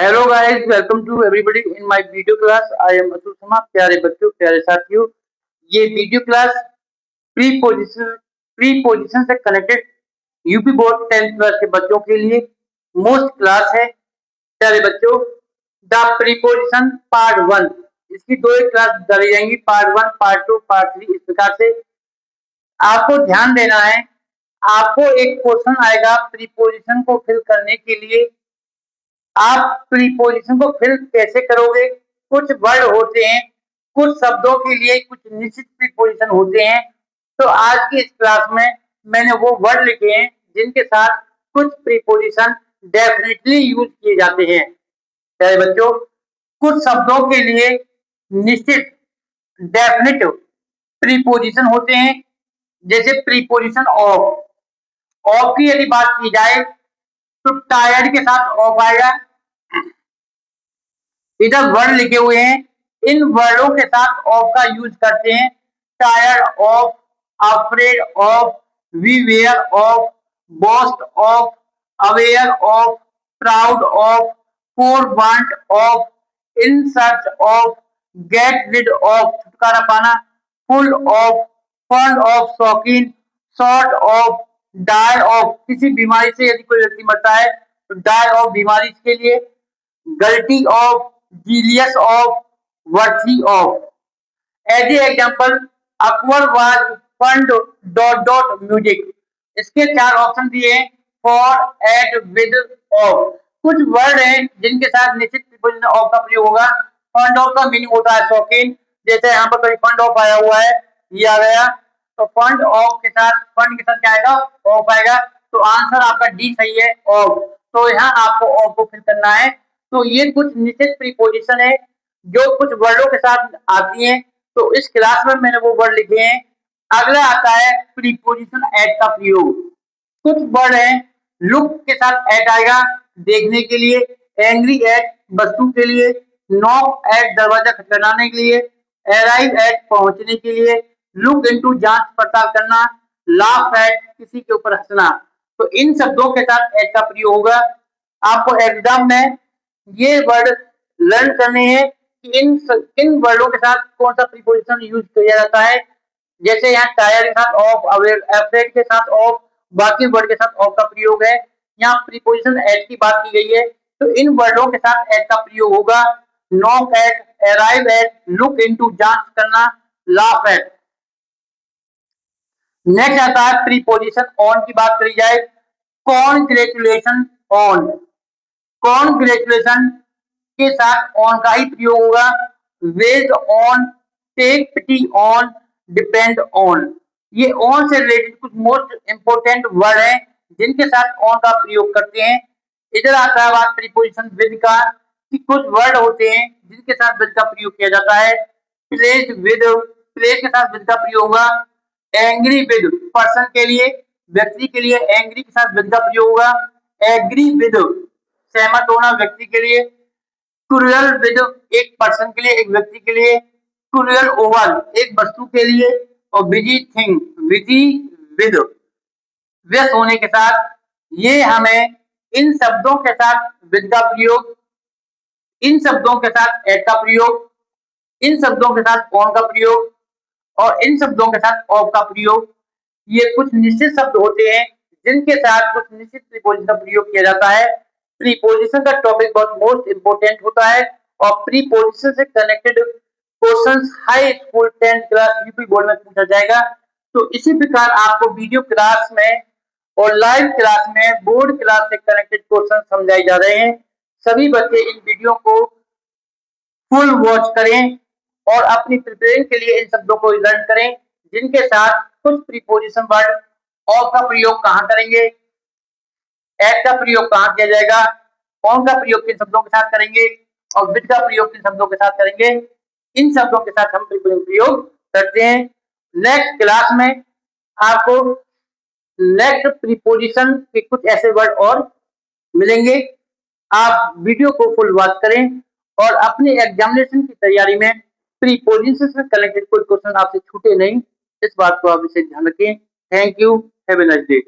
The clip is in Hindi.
Hello guys, welcome to everybody in my video class. I am Atul Sharma. प्यारे बच्चों, प्यारे साथियों, ये वीडियो क्लास प्री पोजीशन से connected UP board 10th class के बच्चों के लिए मोस्ट क्लास है। प्यारे बच्चों, द प्रीपोजिशन पार्ट 1, इसकी दो एक क्लास डाली जाएंगी, पार्ट 1, पार्ट 2, पार्ट 3। इस प्रकार से आपको ध्यान देना है। आपको एक क्वेश्चन आएगा प्रीपोजिशन को फिल करने के लिए। आप प्रीपोजिशन को फिल कैसे करोगे? कुछ वर्ड होते हैं, कुछ शब्दों के लिए कुछ निश्चित प्रीपोजिशन होते हैं। तो आज की इस क्लास में मैंने वो वर्ड लिखे हैं जिनके साथ कुछ प्रीपोजिशन डेफिनेटली यूज किए जाते हैं। प्यारे बच्चों, कुछ शब्दों के लिए निश्चित डेफिनेट प्रीपोजिशन होते हैं, जैसे प्रीपोजिशन ऑफ। ऑफ की यदि बात की जाए तो टायर्ड के साथ ऑफ आएगा। इधर वर्ड लिखे हुए हैं, इन वर्डों के साथ ऑफ का यूज करते हैं। Tired of, afraid of, beware of, boast of, aware of, proud of, for want of, in search of, get rid of छुटकारा पाना, फुल ऑफ, फंड ऑफ शौकीन, शॉर्ट ऑफ, डाई ऑफ किसी बीमारी से यदि कोई व्यक्ति मरता है तो डाई ऑफ बीमारी के लिए, guilty of, jealous of, worthy of. As a example, Akbar was fond dot dot music. इसके चार ऑप्शन दिए हैं, फॉर, एट, विद, ऑफ। कुछ वर्ड हैं जिनके साथ निश्चित प्रीपोजिशन ऑफ का प्रयोग होगा। फंड ऑफ का मीनिंग होता है शौकीन, जैसे यहाँ पर कहीं फंड ऑफ आया हुआ है, ये आ गया तो फंड ऑफ के साथ, फंड के साथ क्या आएगा? ऑफ आएगा। तो आंसर आपका डी सही है, ऑफ। तो यहाँ आपको ऑफ को फिल करना है। तो ये कुछ निश्चित प्रीपोजिशन है जो कुछ वर्डों के साथ आती हैं। तो इस क्लास में मैंने वो वर्ड लिखे हैं। अगला आता है प्रीपोजिशन एट का प्रयोग। कुछ वर्ड है, लुक के साथ एट आएगा देखने के लिए, एंग्री एट वस्तु के लिए, नॉक एट दरवाजा खटखटाने के लिए, अराइव एट पहुंचने के लिए, लुक इनटू जांच पड़ताल करना, लाफ एट किसी के ऊपर हंसना। तो इन शब्दों के साथ एट का प्रयोग होगा। आपको एग्जाम में ये वर्ड लर्न करने हैं कि इन वर्डों के साथ कौन सा प्रीपोजिशन यूज किया जाता है। जैसे यहाँ टायर के साथ ऑफ, अफ्रेड के साथ ऑफ, बाकी वर्ड के साथ ऑफ का प्रयोग है। यहाँ प्रीपोजिशन एट की बात की गई है, तो इन वर्डों के साथ एट का प्रयोग होगा। Knock eight, arrive at, look into जांच करना, लाफ एट। नेक्स्ट आता है प्रीपोजिशन ऑन की बात करी जाए। कॉन्ग्रेचुलेशन ऑन, कॉन्ग्रेचुलेशन के साथ ऑन का ही प्रयोग होगा। Wage on, take pity on, depend on. ये ऑन से रिलेटेड कुछ मोस्ट इंपोर्टेंट वर्ड हैं जिनके साथ ऑन का प्रयोग करते हैं। इधर आता है बात प्रीपोजिशन विद का, कि कुछ वर्ड होते हैं जिनके साथ विद का प्रयोग किया जाता है। प्लेस विद, प्लेस के साथ विद का प्रयोग होगा। एंग्री विद, पर्सन के लिए, व्यक्ति के लिए एंग्री के साथ विद का प्रयोग होगा। एग्री विद, सहमत होना व्यक्ति के लिए। क्रूअल विद, एक पर्सन के लिए, एक व्यक्ति के लिए। क्रूअल ओवर, एक वस्तु के लिए। और बिजी थिंग, बिजी विद, व्यस्त होने के साथ। ये हमें इन शब्दों के साथ विद का प्रयोग, इन शब्दों के साथ एट का प्रयोग, इन शब्दों के साथ ऑन का प्रयोग और इन शब्दों के साथ ऑफ का प्रयोग, ये कुछ निश्चित शब्द होते हैं जिनके साथ कुछ निश्चित प्रीपोजिशन का प्रयोग किया जाता है। प्रीपोजिशन का टॉपिक बहुत मोस्ट इंपोर्टेंट होता है और प्रीपोजिशन से connected questions high school 10th class UP board में पूछा जाएगा। तो इसी प्रकार आपको वीडियो क्लास में और लाइव क्लास में बोर्ड क्लास से कनेक्टेड क्वेश्चन समझाए जा रहे हैं। सभी बच्चे इन वीडियो को फुल वॉच करें और अपनी प्रिपरेशन के लिए इन शब्दों को लर्न करें जिनके साथ कुछ प्रीपोजिशन वर्ड ऑफ का प्रयोग कहाँ करेंगे, एट का प्रयोग कहाँ किया जाएगा, ऑन का प्रयोग किन शब्दों के साथ करेंगे और विद का प्रयोग किन शब्दों के साथ करेंगे। इन शब्दों के साथ हम प्रीपोजिशन प्रयोग करते हैं। नेक्स्ट क्लास में आपको नेक्स्ट प्रीपोजिशन के कुछ ऐसे वर्ड और मिलेंगे। आप वीडियो को फुल वॉच करें और अपने एग्जामिनेशन की तैयारी में प्रीपोजिशन से कनेक्टेड कोई क्वेश्चन आपसे छूटे नहीं, इस बात को आप इसे ध्यान रखें। Thank you, have a nice day.